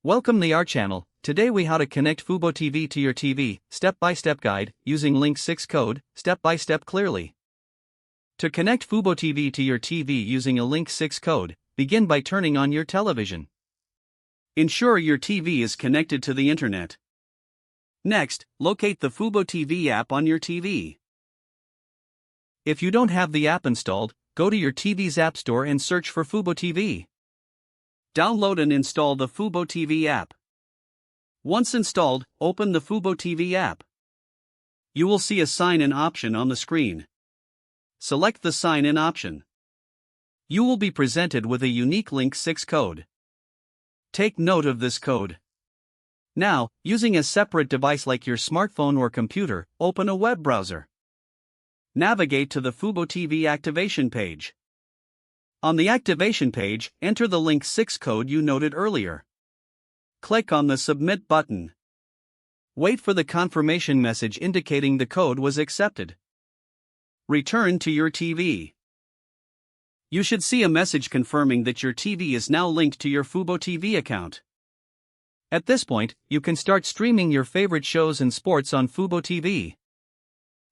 Welcome to our channel. Today we how to connect FuboTV to your TV, step-by-step guide, using Link6 code, step-by-step clearly. To connect FuboTV to your TV using a Link6 code, begin by turning on your television. Ensure your TV is connected to the internet. Next, locate the FuboTV app on your TV. If you don't have the app installed, go to your TV's app store and search for FuboTV. Download and install the FuboTV app. Once installed, open the FuboTV app. You will see a sign-in option on the screen. Select the sign-in option. You will be presented with a unique Link6 code. Take note of this code. Now, using a separate device like your smartphone or computer, open a web browser. Navigate to the FuboTV activation page. On the activation page, enter the Link6 code you noted earlier. Click on the Submit button. Wait for the confirmation message indicating the code was accepted. Return to your TV. You should see a message confirming that your TV is now linked to your FuboTV account. At this point, you can start streaming your favorite shows and sports on FuboTV.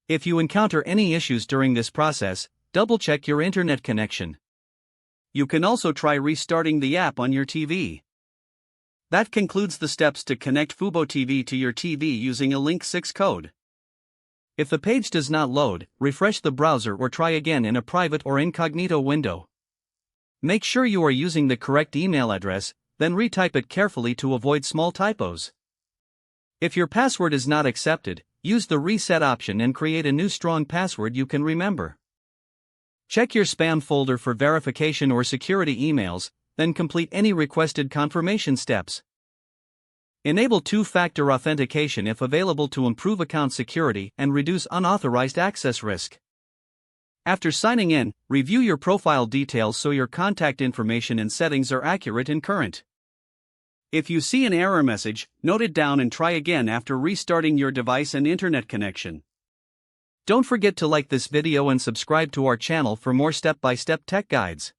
If you encounter any issues during this process, double-check your internet connection. You can also try restarting the app on your TV. That concludes the steps to connect FuboTV to your TV using a Link6 code. If the page does not load, refresh the browser or try again in a private or incognito window. Make sure you are using the correct email address, then retype it carefully to avoid small typos. If your password is not accepted, use the reset option and create a new strong password you can remember. Check your spam folder for verification or security emails, then complete any requested confirmation steps. Enable two-factor authentication if available to improve account security and reduce unauthorized access risk. After signing in, review your profile details so your contact information and settings are accurate and current. If you see an error message, note it down and try again after restarting your device and internet connection. Don't forget to like this video and subscribe to our channel for more step-by-step tech guides.